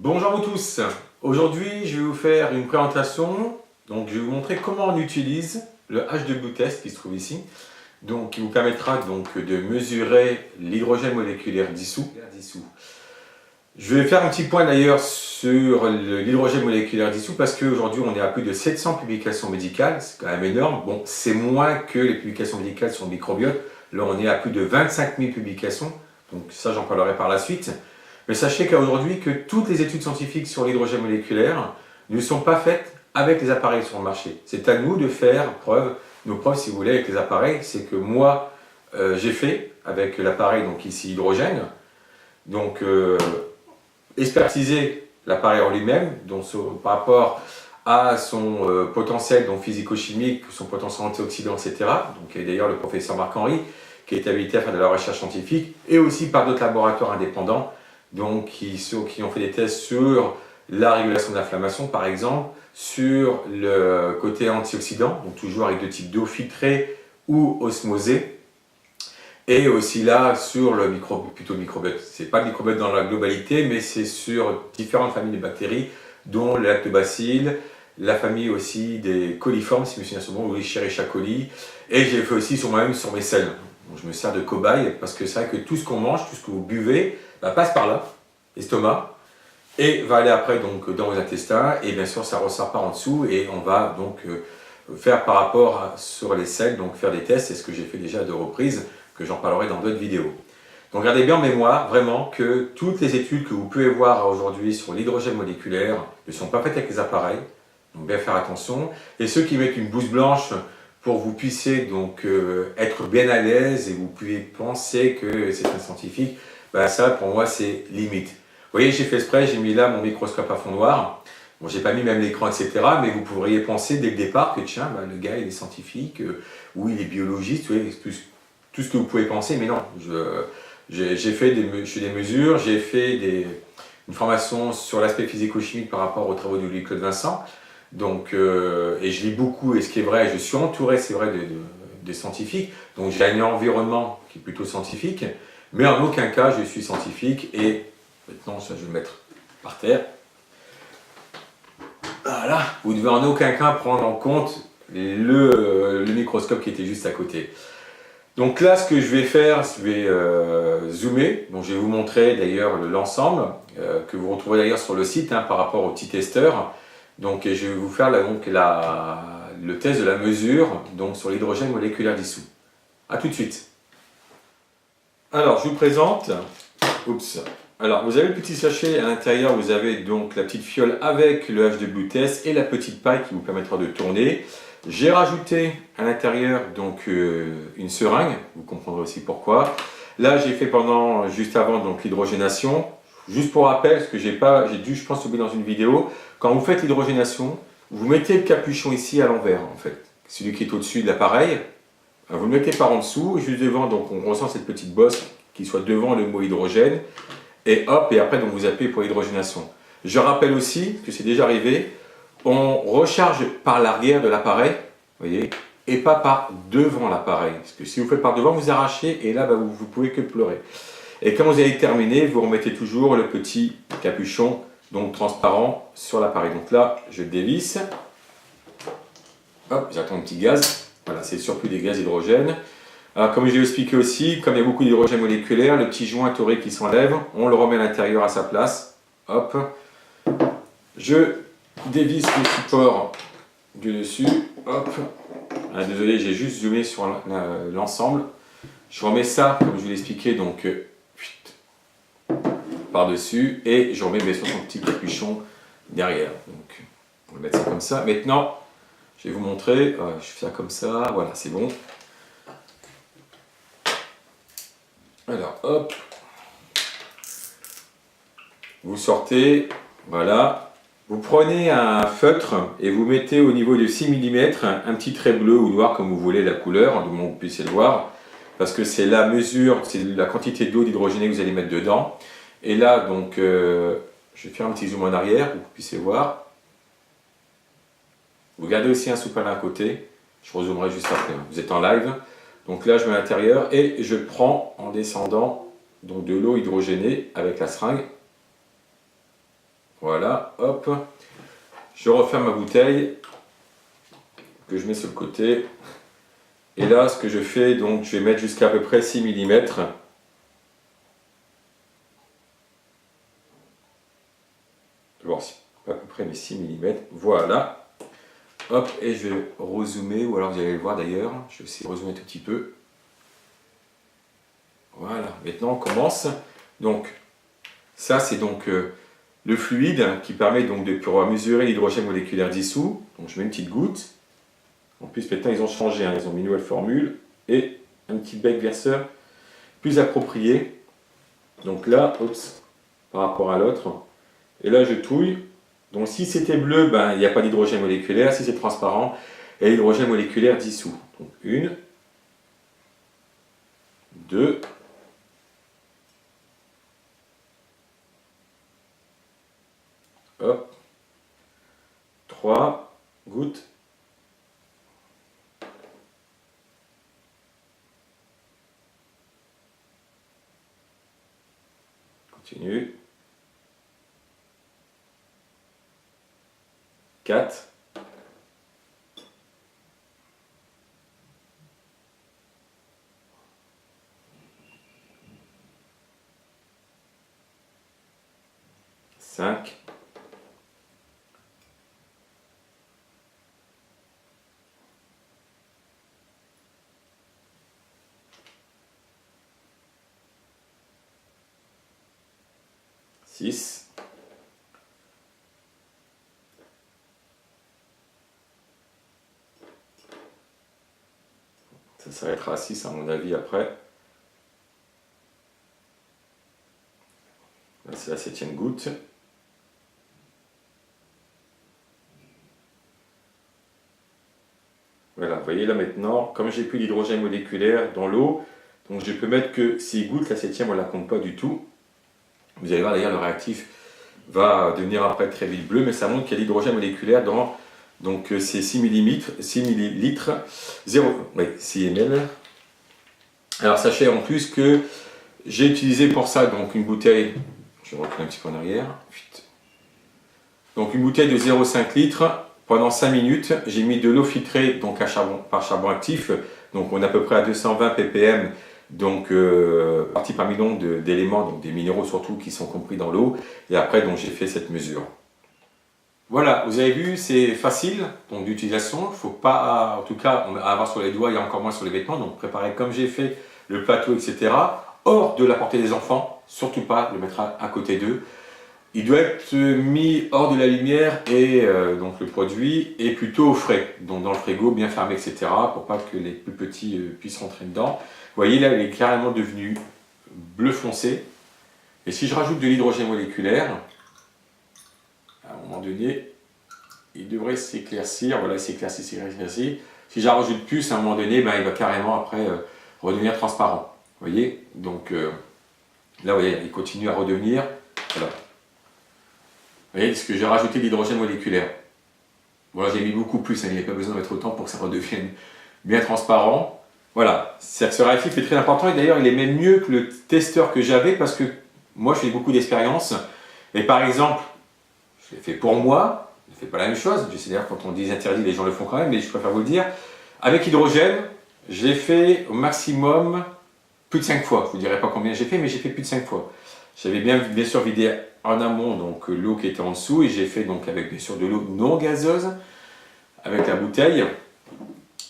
Bonjour à vous tous. Aujourd'hui, je vais vous faire une présentation. Donc, je vais vous montrer comment on utilise le H2Blue Test qui se trouve ici. Donc, qui vous permettra donc de mesurer l'hydrogène moléculaire dissous. Je vais faire un petit point d'ailleurs sur l'hydrogène moléculaire dissous parce qu'aujourd'hui, on est à plus de 700 publications médicales. C'est quand même énorme. Bon, c'est moins que les publications médicales sur le microbiote. Là, on est à plus de 25 000 publications. Donc, ça, j'en parlerai par la suite. Mais sachez qu'aujourd'hui, que toutes les études scientifiques sur l'hydrogène moléculaire ne sont pas faites avec les appareils sur le marché. C'est à nous de faire nos preuves, si vous voulez, avec les appareils. C'est que moi, j'ai fait avec l'appareil, donc ici hydrogène, donc expertiser l'appareil en lui-même, donc par rapport à son potentiel physico-chimique, son potentiel antioxydant, etc. Donc, et d'ailleurs le professeur Marc-Henri, qui est habilité à faire de la recherche scientifique, et aussi par d'autres laboratoires indépendants, donc qui ont fait des tests sur la régulation de l'inflammation par exemple, sur le côté antioxydant, donc toujours avec deux types d'eau filtrée ou osmosée, et aussi là sur le microbiote. C'est pas le microbiote dans la globalité, mais c'est sur différentes familles de bactéries, dont le lactobacilles, la famille aussi des coliformes, si je me souviens souvent, ou les Escherichia coli, et j'ai fait aussi sur moi-même sur mes selles. Donc, je me sers de cobaye parce que c'est vrai que tout ce qu'on mange, tout ce que vous buvez, passe par là, l'estomac, et va aller après donc dans vos intestins, et bien sûr ça ressort par en dessous, et on va donc faire par rapport sur les selles, donc faire des tests, c'est ce que j'ai fait déjà à 2 reprises, que j'en parlerai dans d'autres vidéos. Donc gardez bien en mémoire vraiment que toutes les études que vous pouvez voir aujourd'hui sur l'hydrogène moléculaire ne sont pas faites avec les appareils, donc bien faire attention, et ceux qui mettent une blouse blanche pour que vous puissiez donc être bien à l'aise et vous pouvez penser que c'est un scientifique, ça pour moi c'est limite. Vous voyez, j'ai fait exprès, j'ai mis là mon microscope à fond noir. Bon, j'ai pas mis même l'écran, etc. Mais vous pourriez penser dès le départ que tiens, le gars il est scientifique, ou il est biologiste, vous voyez, tout ce que vous pouvez penser, mais non. J'ai fait des mesures, j'ai fait une formation sur l'aspect physico-chimique par rapport aux travaux de Louis-Claude Vincent. Donc, et je lis beaucoup, et ce qui est vrai, je suis entouré, c'est vrai, de scientifiques. Donc j'ai un environnement qui est plutôt scientifique. Mais en aucun cas, je suis scientifique, et maintenant, ça, je vais le mettre par terre. Voilà, vous devez en aucun cas prendre en compte le microscope qui était juste à côté. Donc là, ce que je vais faire, je vais zoomer. Donc, je vais vous montrer d'ailleurs l'ensemble, que vous retrouvez d'ailleurs sur le site par rapport au petit testeur. Donc, et je vais vous faire le test de la mesure donc, sur l'hydrogène moléculaire dissous. A tout de suite. Alors, je vous présente. Oups. Alors, vous avez le petit sachet à l'intérieur, vous avez donc la petite fiole avec le H2Blue Test et la petite paille qui vous permettra de tourner. J'ai rajouté à l'intérieur donc une seringue, vous comprendrez aussi pourquoi. Là, j'ai fait juste avant donc l'hydrogénation. Juste pour rappel, parce que j'ai dû, je pense, oublier dans une vidéo, quand vous faites l'hydrogénation, vous mettez le capuchon ici à l'envers en fait, celui qui est au-dessus de l'appareil. Vous le mettez par en dessous, juste devant, donc on ressent cette petite bosse qui soit devant le mot hydrogène, et hop, et après donc vous appuyez pour l'hydrogénation. Je rappelle aussi, que c'est déjà arrivé, on recharge par l'arrière de l'appareil, voyez, et pas par devant l'appareil. Parce que si vous faites par devant, vous arrachez, et là vous ne pouvez que pleurer. Et quand vous avez terminé, vous remettez toujours le petit capuchon, donc transparent, sur l'appareil. Donc là, je dévisse, hop, j'attends un petit gaz. Voilà, c'est le surplus des gaz hydrogène. Alors, comme je l'ai expliqué aussi, comme il y a beaucoup d'hydrogène moléculaire, le petit joint torique qui s'enlève, on le remet à l'intérieur à sa place. Hop. Je dévisse le support du dessus. Hop. Ah, désolé, j'ai juste zoomé sur l'ensemble. Je remets ça, comme je vous l'ai expliqué, donc par-dessus. Et je remets bien sûr son petit capuchon derrière. Donc, on va mettre ça comme ça. Maintenant, je vais vous montrer, je fais ça comme ça, voilà, c'est bon. Alors, hop, vous sortez, voilà, vous prenez un feutre et vous mettez au niveau de 6 mm un petit trait bleu ou noir, comme vous voulez, la couleur, du moment que vous puissiez le voir, parce que c'est la mesure, c'est la quantité d'eau d'hydrogéné que vous allez mettre dedans. Et là, donc, je vais faire un petit zoom en arrière pour que vous puissiez voir. Vous gardez aussi un sous-palin à côté, je rezoomerai juste après, vous êtes en live. Donc là je mets à l'intérieur et je prends en descendant donc de l'eau hydrogénée avec la seringue. Voilà, hop. Je referme ma bouteille que je mets sur le côté. Et là, ce que je fais, donc, je vais mettre jusqu'à peu près 6 mm. Bon, pas à peu près, mais 6 mm. Voilà. Hop, et je vais rezoomer, ou alors vous allez le voir d'ailleurs. Je vais essayer de rezoomer un tout petit peu. Voilà, maintenant on commence. Donc, ça c'est donc le fluide qui permet donc de pouvoir mesurer l'hydrogène moléculaire dissous. Donc je mets une petite goutte. En plus maintenant ils ont changé, hein, ils ont mis une nouvelle formule et un petit bec verseur plus approprié. Donc là, oups, par rapport à l'autre. Et là je touille. Donc si c'était bleu, ben, il n'y a pas d'hydrogène moléculaire. Si c'est transparent, il y a l'hydrogène moléculaire dissous. Donc 1, 2, 3 gouttes. Continue. 4. 5. 6. Ça s'arrêtera à 6 à mon avis après. Là c'est la 7e goutte. Voilà, vous voyez là maintenant, comme j'ai plus d'hydrogène moléculaire dans l'eau, donc je peux mettre que 6 gouttes, la 7e on ne la compte pas du tout. Vous allez voir d'ailleurs le réactif va devenir après très vite bleu, mais ça montre qu'il y a l'hydrogène moléculaire dans donc ces 6 millilitres, 6 ml. Alors sachez en plus que j'ai utilisé pour ça donc une bouteille, je recule un petit peu en arrière, donc une bouteille de 0,5 litres. Pendant 5 minutes, j'ai mis de l'eau filtrée donc par charbon actif, donc on est à peu près à 220 ppm, donc partie par million d'éléments, donc des minéraux surtout qui sont compris dans l'eau, et après donc j'ai fait cette mesure. Voilà, vous avez vu, c'est facile donc d'utilisation, il ne faut pas, en tout cas, avoir sur les doigts et encore moins sur les vêtements, donc préparer comme j'ai fait le plateau, etc. Hors de la portée des enfants, surtout pas le mettre à côté d'eux. Il doit être mis hors de la lumière et donc le produit est plutôt au frais, donc dans le frigo, bien fermé, etc. pour pas que les plus petits puissent rentrer dedans. Vous voyez là, il est carrément devenu bleu foncé. Et si je rajoute de l'hydrogène moléculaire, à un moment donné, il devrait s'éclaircir. Voilà, il s'éclaircit. Si j'en rajoute plus, à un moment donné, ben, il va carrément après redevenir transparent. Vous voyez, donc là, vous voyez, il continue à redevenir. Voilà. Vous voyez, parce que j'ai rajouté de l'hydrogène moléculaire. Voilà, j'ai mis beaucoup plus, il n'y avait pas besoin de mettre autant pour que ça redevienne bien transparent. Voilà, ce réactif est très important et d'ailleurs il est même mieux que le testeur que j'avais parce que moi je fais beaucoup d'expérience. Et par exemple, je l'ai fait pour moi, je ne fais pas la même chose. Je sais d'ailleurs quand on dit interdit, les gens le font quand même, mais je préfère vous le dire. Avec hydrogène, j'ai fait au maximum plus de 5 fois. Je ne vous dirai pas combien j'ai fait, mais j'ai fait plus de 5 fois. J'avais bien sûr vidé en amont donc l'eau qui était en dessous et j'ai fait donc avec bien sûr de l'eau non gazeuse avec la bouteille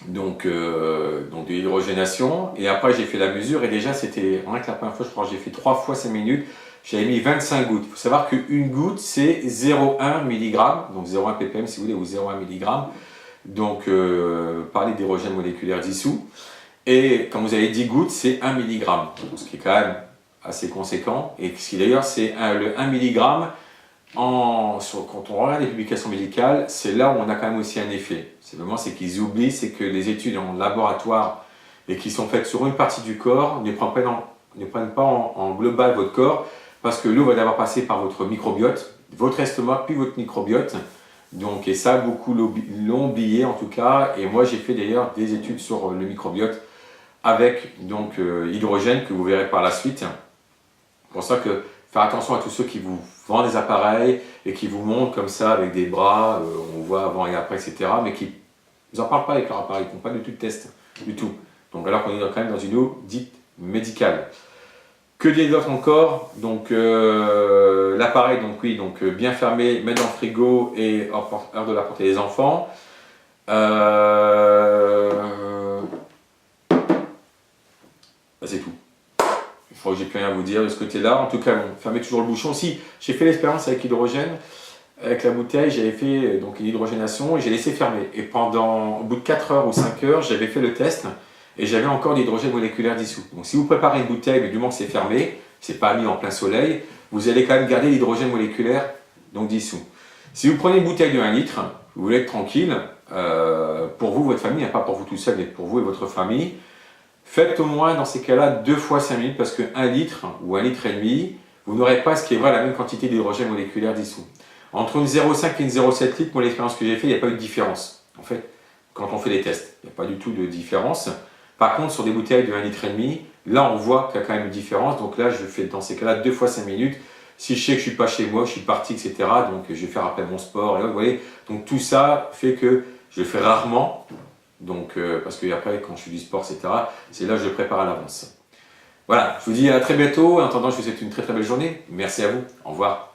donc de l'hydrogénation et après j'ai fait la mesure et déjà c'était rien que la première fois je crois que j'ai fait 3 fois 5 minutes, j'avais mis 25 gouttes. Il faut savoir qu'une goutte c'est 0,1 mg, donc 0,1 ppm si vous voulez ou 0,1 mg, donc par litre d'hydrogène moléculaire dissous, et quand vous avez 10 gouttes c'est 1 mg, ce qui est quand même assez conséquent, et ce qui d'ailleurs c'est le 1 mg quand on regarde les publications médicales, c'est là où on a quand même aussi un effet. C'est qu'ils oublient, c'est que les études en laboratoire et qui sont faites sur une partie du corps ne prennent pas en global votre corps, parce que l'eau va d'abord passer par votre microbiote, votre estomac puis votre microbiote. Donc, et ça, beaucoup l'ont oublié en tout cas, et moi j'ai fait d'ailleurs des études sur le microbiote avec donc hydrogène que vous verrez par la suite. C'est pour ça que faire attention à tous ceux qui vous vendent des appareils et qui vous montrent comme ça avec des bras, on voit avant et après, etc. Mais qui ne en parlent pas avec leur appareil, ils ne font pas du tout de test, du tout. Donc alors qu'on est quand même dans une eau dite médicale. Que dire d'autre encore? Donc l'appareil, donc oui, donc bien fermé, mettre dans le frigo et hors de la portée des enfants. C'est tout. Je crois que j'ai plus rien à vous dire de ce côté-là. En tout cas, bon, fermez toujours le bouchon. Si, j'ai fait l'expérience avec l'hydrogène, avec la bouteille, j'avais fait donc une hydrogénation et j'ai laissé fermer. Et au bout de 4 heures ou 5 heures, j'avais fait le test et j'avais encore de l'hydrogène moléculaire dissous. Donc si vous préparez une bouteille, mais du moment que c'est fermé, c'est pas mis en plein soleil, vous allez quand même garder l'hydrogène moléculaire donc dissous. Si vous prenez une bouteille de 1 litre, vous voulez être tranquille, pour vous, votre famille, pas pour vous tout seul, mais pour vous et votre famille, faites au moins dans ces cas-là 2 fois 5 minutes parce que 1 litre ou 1 litre et demi, vous n'aurez pas ce qui est vrai la même quantité d'hydrogène moléculaire dissous. Entre une 0,5 et une 0,7 litres, moi l'expérience que j'ai fait, il n'y a pas eu de différence. En fait, quand on fait les tests, il n'y a pas du tout de différence. Par contre, sur des bouteilles de 1 litre et demi, là on voit qu'il y a quand même une différence. Donc là, je fais dans ces cas-là 2 fois 5 minutes. Si je sais que je ne suis pas chez moi, je suis parti, etc. Donc je vais faire après mon sport. Et là, vous voyez, donc tout ça fait que je le fais rarement. Donc, parce que après, quand je fais du sport, etc., c'est là que je le prépare à l'avance. Voilà, je vous dis à très bientôt. En attendant, je vous souhaite une très très belle journée. Merci à vous. Au revoir.